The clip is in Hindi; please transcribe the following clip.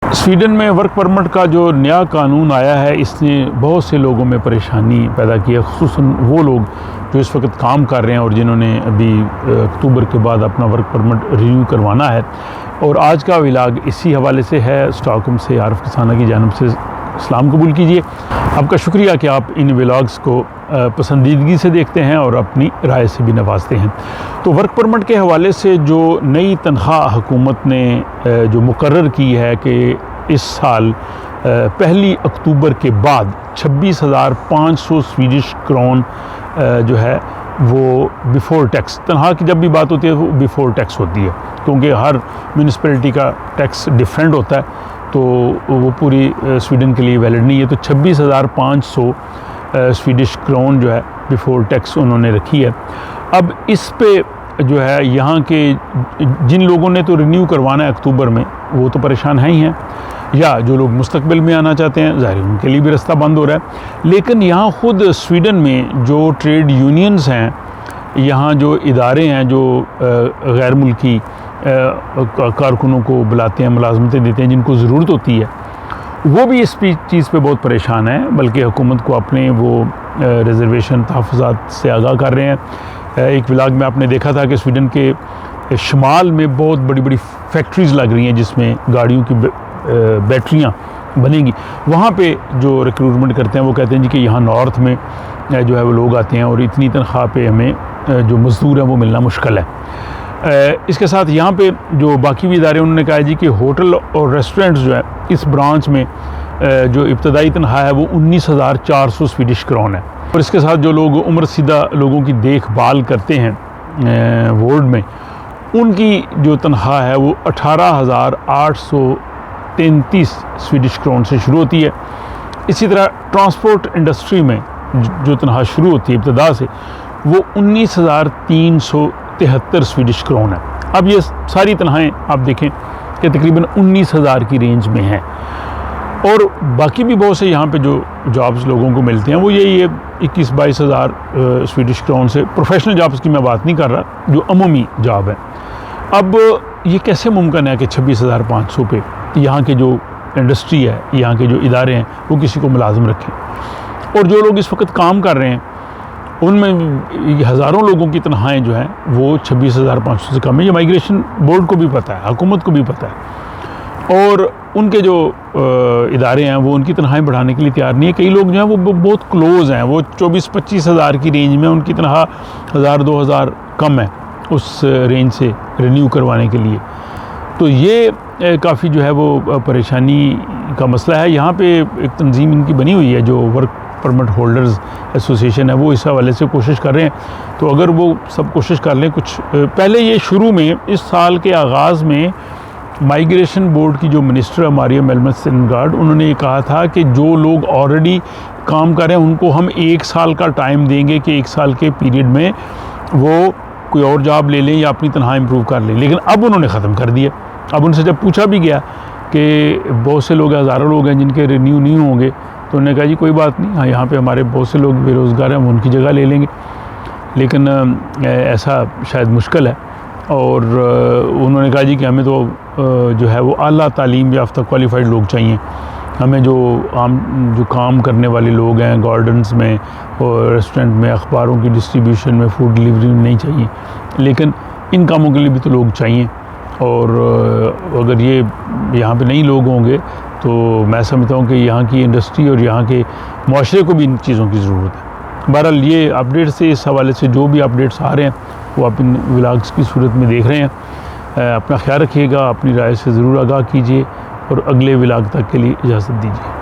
स्वीडन में वर्क परमिट का जो नया कानून आया है, इसने बहुत से लोगों में परेशानी पैदा की है, ख़ुसूसन वो लोग जो इस वक्त काम कर रहे हैं और जिन्होंने अभी अक्टूबर के बाद अपना वर्क परमिट रिन्यू करवाना है। और आज का व्लॉग इसी हवाले से है। स्टॉकहोम से आरिफ किसाना की जानिब से सलाम कबूल कीजिए। आपका शुक्रिया कि आप इन व्लॉग्स को पसंदीदगी से देखते हैं और अपनी राय से भी नवाजते हैं। तो वर्क परमिट के हवाले से जो नई तनख्वाह हुकूमत ने जो मुकर्रर की है कि इस साल 1 अक्टूबर के बाद 26,500 स्वीडिश क्रोन जो है वो बिफ़ोर टैक्स, तनख्वाह की जब भी बात होती है वो बिफ़ोर टैक्स होती है, क्योंकि हर म्यूनिसिपैलिटी का टैक्स डिफरेंट होता है, तो वो पूरी स्वीडन के लिए वैलिड नहीं है। तो 26,500 स्वीडिश क्रोन जो है बिफ़ोर टैक्स उन्होंने रखी है। अब इस पे जो है यहाँ के जिन लोगों ने तो रिन्यू करवाना है अक्टूबर में, वो तो परेशान हैं ही हैं, या जो लोग मुस्तकबिल में आना चाहते हैं ज़ाहिर उनके लिए भी रास्ता बंद हो रहा है। लेकिन यहाँ ख़ुद स्वीडन में जो ट्रेड यूनियंस हैं, यहाँ जो इदारे हैं जो गैर मुल्की कारकुनों को बुलाते हैं, मुलाजमतें देते हैं जिनको ज़रूरत होती है, वो भी इस चीज़ पे बहुत परेशान है, बल्कि हुकूमत को अपने वो रिजर्वेशन तहफ़्फ़ुज़ात से आगाह कर रहे हैं। एक व्लॉग में आपने देखा था कि स्वीडन के शुमाल में बहुत बड़ी बड़ी फैक्ट्रीज़ लग रही हैं जिसमें गाड़ियों की बैटरियाँ बनेंगी। वहाँ पे जो रिक्रूटमेंट करते हैं वो कहते हैं जी कि यहाँ नॉर्थ में जो है वो लोग आते हैं और इतनी तनख्वाह पे हमें जो मज़दूर हैं वो मिलना मुश्किल है। इसके साथ यहाँ पे जो बाकी भी इदारे उन्होंने कहा जी कि होटल और रेस्टोरेंट्स जो है इस ब्रांच में जो इब्तदाई तनख्वाह है वो 19,400 स्वीडिश क्रोन है। और इसके साथ जो लोग उम्रसीदा लोगों की देखभाल करते हैं वार्ड में, उनकी जो तनख्वाह है वो 18,833 स्वीडिश क्रोन से शुरू होती है। इसी तरह ट्रांसपोर्ट इंडस्ट्री में जो तनख्वाह शुरू होती है इब्तदा से, वो 19,373 स्वीडिश क्रोन है। अब ये सारी तनख्वाहें आप देखें कि तकरीबन 19,000 की रेंज में हैं। और बाकी भी बहुत से यहाँ पे जो जॉब्स लोगों को मिलते हैं वो यही है 21-22 हज़ार स्वीडिश क्रोन से। प्रोफेशनल जॉब्स की मैं बात नहीं कर रहा, जो अमूमी जॉब है। अब ये कैसे मुमकिन है कि 26,500 पे यहाँ के जो इंडस्ट्री है, यहाँ के जो इदारे हैं, वो किसी को मुलाजिम रखें? और जो लोग इस वक्त काम कर रहे हैं उनमें हज़ारों लोगों की तनख्वाहें जो हैं वो 26,500 से कम है। ये माइग्रेशन बोर्ड को भी पता है, हुकूमत को भी पता है, और उनके जो इदारे हैं वो उनकी तनख्वाहें बढ़ाने के लिए तैयार नहीं है। कई लोग जो हैं वो बहुत क्लोज़ हैं, वो 24-25 हज़ार की रेंज में, उनकी तनख्वाह 1,000-2,000 कम है उस रेंज से रिन्यू करवाने के लिए। तो ये काफ़ी जो है वो परेशानी का मसला है। यहाँ पे एक तंजीम इनकी बनी हुई है जो वर्क परमिट होल्डर्स एसोसिएशन है, वो इस हवाले से कोशिश कर रहे हैं। तो अगर वो सब कोशिश कर लें, कुछ पहले ये शुरू में इस साल के आगाज़ में माइग्रेशन बोर्ड की जो मिनिस्टर है मारिया मेल्मस-सिनगार्ड, उन्होंने ये कहा था कि जो लोग ऑलरेडी काम कर रहे हैं उनको हम 1 साल का टाइम देंगे कि 1 साल के पीरियड में वो कोई और जॉब ले लें या अपनी तनख्वाह इंप्रूव कर लें। लेकिन अब उन्होंने ख़त्म कर दिया। अब उनसे जब पूछा भी गया कि बहुत से लोग, हज़ारों लोग हैं जिनके रिन्यू नहीं होंगे, तो उन्होंने कहा जी कोई बात नहीं, हाँ यहाँ पे हमारे बहुत से लोग बेरोज़गार हैं, हम उनकी जगह ले लेंगे। लेकिन ऐसा शायद मुश्किल है। और उन्होंने कहा जी कि हमें तो जो है वो आला तालीम याफ्ता क्वालिफाइड लोग चाहिए, हमें जो काम करने वाले लोग हैं गार्डन्स में और रेस्टोरेंट में, अखबारों की डिस्ट्रीब्यूशन में, फूड डिलीवरी में नहीं चाहिए, लेकिन इन कामों के लिए भी तो लोग चाहिए। और अगर ये यहाँ पे नहीं लोग होंगे तो मैं समझता हूँ कि यहाँ की इंडस्ट्री और यहाँ के माशरे को भी इन चीज़ों की ज़रूरत है। बहरहाल ये अपडेट्स से, इस हवाले से जो भी अपडेट्स आ रहे हैं वो आप इन व्लॉग्स की सूरत में देख रहे हैं। अपना ख्याल रखिएगा, अपनी राय से ज़रूर आगाह कीजिए और अगले व्लॉग तक के लिए इजाज़त दीजिए।